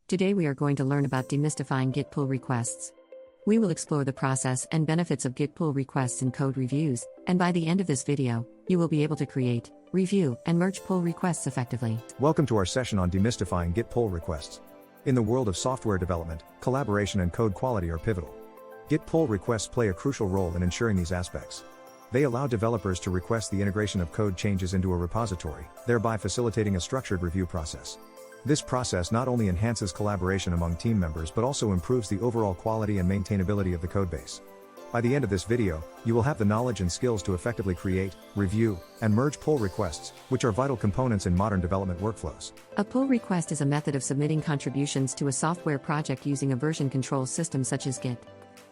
Today we are going to learn about demystifying Git pull requests. We will explore the process and benefits of Git pull requests in code reviews, and by the end of this video, you will be able to create, review, and merge pull requests effectively. Welcome to our session on demystifying Git pull requests. In the world of software development, collaboration and code quality are pivotal. Git pull requests play a crucial role in ensuring these aspects. They allow developers to request the integration of code changes into a repository, thereby facilitating a structured review process. This process not only enhances collaboration among team members but also improves the overall quality and maintainability of the codebase. By the end of this video, you will have the knowledge and skills to effectively create, review, and merge pull requests, which are vital components in modern development workflows. A pull request is a method of submitting contributions to a software project using a version control system such as Git.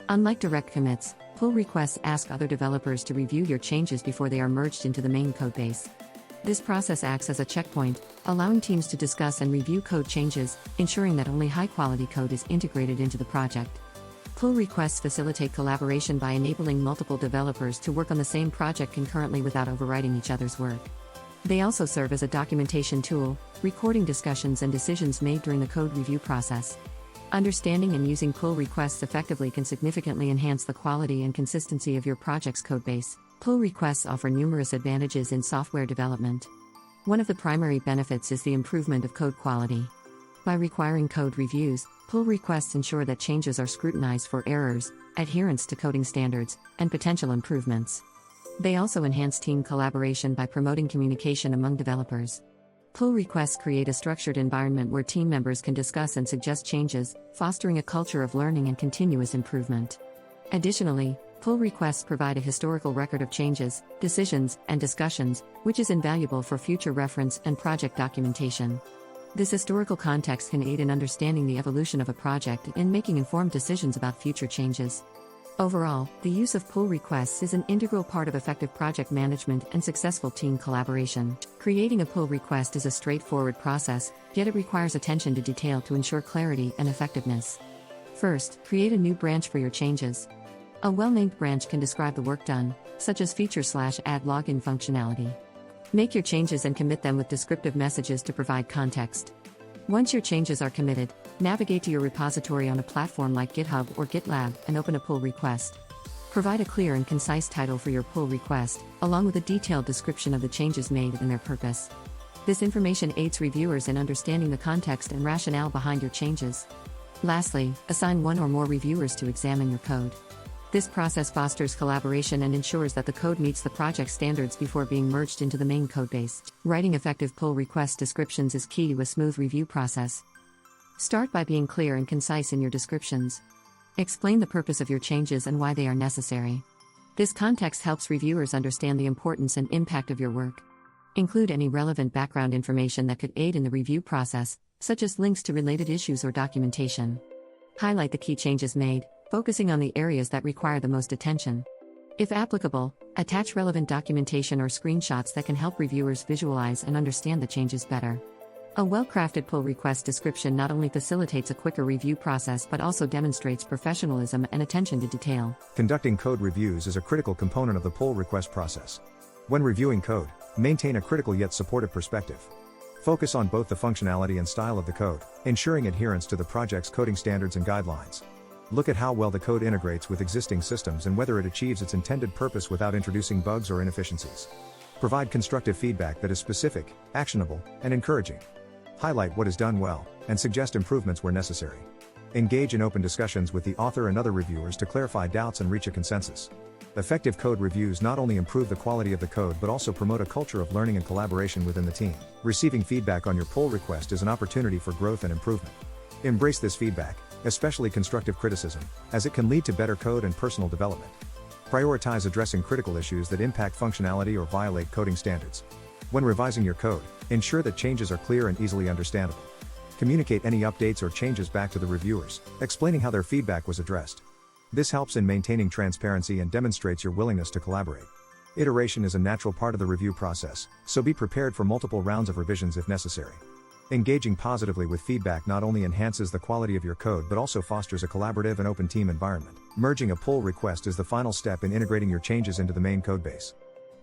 Unlike direct commits, pull requests ask other developers to review your changes before they are merged into the main codebase. This process acts as a checkpoint, allowing teams to discuss and review code changes, ensuring that only high-quality code is integrated into the project. Pull requests facilitate collaboration by enabling multiple developers to work on the same project concurrently without overwriting each other's work. They also serve as a documentation tool, recording discussions and decisions made during the code review process. Understanding and using pull requests effectively can significantly enhance the quality and consistency of your project's codebase. Pull requests offer numerous advantages in software development. One of the primary benefits is the improvement of code quality. By requiring code reviews, pull requests ensure that changes are scrutinized for errors, adherence to coding standards, and potential improvements. They also enhance team collaboration by promoting communication among developers. Pull requests create a structured environment where team members can discuss and suggest changes, fostering a culture of learning and continuous improvement. Additionally, pull requests provide a historical record of changes, decisions, and discussions, which is invaluable for future reference and project documentation. This historical context can aid in understanding the evolution of a project and making informed decisions about future changes. Overall, the use of pull requests is an integral part of effective project management and successful team collaboration. Creating a pull request is a straightforward process, yet it requires attention to detail to ensure clarity and effectiveness. First, create a new branch for your changes. A well-named branch can describe the work done, such as feature/add login functionality. Make your changes and commit them with descriptive messages to provide context. Once your changes are committed, navigate to your repository on a platform like GitHub or GitLab and open a pull request. Provide a clear and concise title for your pull request, along with a detailed description of the changes made and their purpose. This information aids reviewers in understanding the context and rationale behind your changes. Lastly, assign one or more reviewers to examine your code. This process fosters collaboration and ensures that the code meets the project standards before being merged into the main codebase. Writing effective pull request descriptions is key to a smooth review process. Start by being clear and concise in your descriptions. Explain the purpose of your changes and why they are necessary. This context helps reviewers understand the importance and impact of your work. Include any relevant background information that could aid in the review process, such as links to related issues or documentation. Highlight the key changes made, focusing on the areas that require the most attention. If applicable, attach relevant documentation or screenshots that can help reviewers visualize and understand the changes better. A well-crafted pull request description not only facilitates a quicker review process but also demonstrates professionalism and attention to detail. Conducting code reviews is a critical component of the pull request process. When reviewing code, maintain a critical yet supportive perspective. Focus on both the functionality and style of the code, ensuring adherence to the project's coding standards and guidelines. Look at how well the code integrates with existing systems and whether it achieves its intended purpose without introducing bugs or inefficiencies. Provide constructive feedback that is specific, actionable, and encouraging. Highlight what is done well, and suggest improvements where necessary. Engage in open discussions with the author and other reviewers to clarify doubts and reach a consensus. Effective code reviews not only improve the quality of the code but also promote a culture of learning and collaboration within the team. Receiving feedback on your pull request is an opportunity for growth and improvement. Embrace this feedback, especially constructive criticism, as it can lead to better code and personal development. Prioritize addressing critical issues that impact functionality or violate coding standards. When revising your code, ensure that changes are clear and easily understandable. Communicate any updates or changes back to the reviewers, explaining how their feedback was addressed. This helps in maintaining transparency and demonstrates your willingness to collaborate. Iteration is a natural part of the review process, so be prepared for multiple rounds of revisions if necessary. Engaging positively with feedback not only enhances the quality of your code but also fosters a collaborative and open team environment. Merging a pull request is the final step in integrating your changes into the main codebase.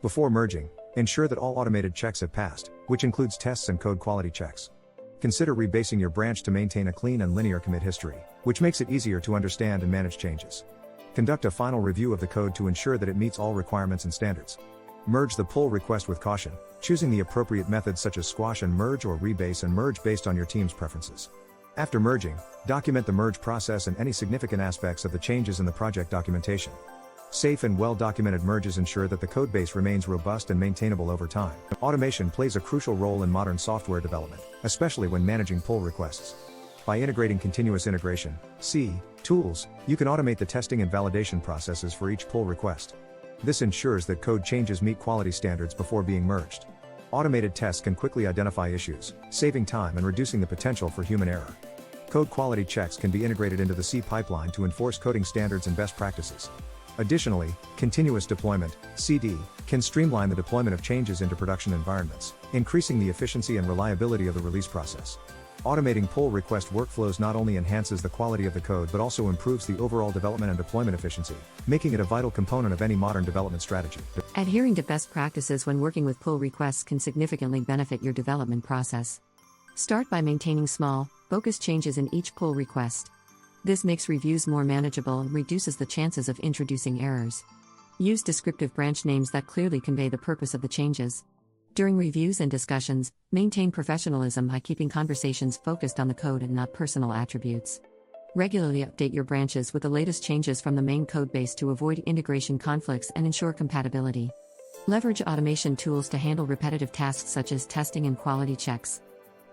Before merging, ensure that all automated checks have passed, which includes tests and code quality checks. Consider rebasing your branch to maintain a clean and linear commit history, which makes it easier to understand and manage changes. Conduct a final review of the code to ensure that it meets all requirements and standards. Merge the pull request with caution, choosing the appropriate methods such as squash and merge or rebase and merge based on your team's preferences. After merging, document the merge process and any significant aspects of the changes in the project documentation. Safe and well-documented merges ensure that the codebase remains robust and maintainable over time. Automation plays a crucial role in modern software development, especially when managing pull requests. By integrating continuous integration, tools, you can automate the testing and validation processes for each pull request. This ensures that code changes meet quality standards before being merged. Automated tests can quickly identify issues, saving time and reducing the potential for human error. Code quality checks can be integrated into the C pipeline to enforce coding standards and best practices. Additionally, continuous deployment, CD, can streamline the deployment of changes into production environments, increasing the efficiency and reliability of the release process. Automating pull request workflows not only enhances the quality of the code but also improves the overall development and deployment efficiency, making it a vital component of any modern development strategy. Adhering to best practices when working with pull requests can significantly benefit your development process. Start by maintaining small, focused changes in each pull request. This makes reviews more manageable and reduces the chances of introducing errors. Use descriptive branch names that clearly convey the purpose of the changes. During reviews and discussions, maintain professionalism by keeping conversations focused on the code and not personal attributes. Regularly update your branches with the latest changes from the main codebase to avoid integration conflicts and ensure compatibility. Leverage automation tools to handle repetitive tasks such as testing and quality checks.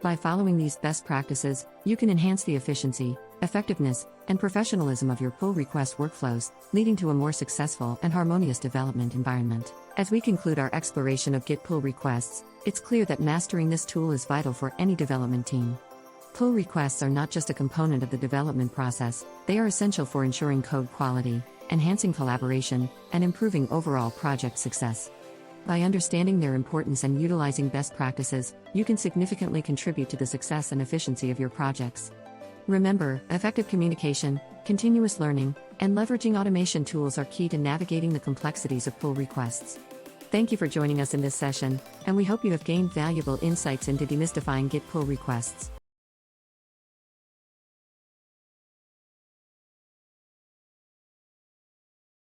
By following these best practices, you can enhance the efficiency, effectiveness, and professionalism of your pull request workflows, leading to a more successful and harmonious development environment. As we conclude our exploration of Git pull requests, it's clear that mastering this tool is vital for any development team. Pull requests are not just a component of the development process, they are essential for ensuring code quality, enhancing collaboration, and improving overall project success. By understanding their importance and utilizing best practices, you can significantly contribute to the success and efficiency of your projects. Remember, effective communication, continuous learning, and leveraging automation tools are key to navigating the complexities of pull requests. Thank you for joining us in this session, and we hope you have gained valuable insights into demystifying Git pull requests.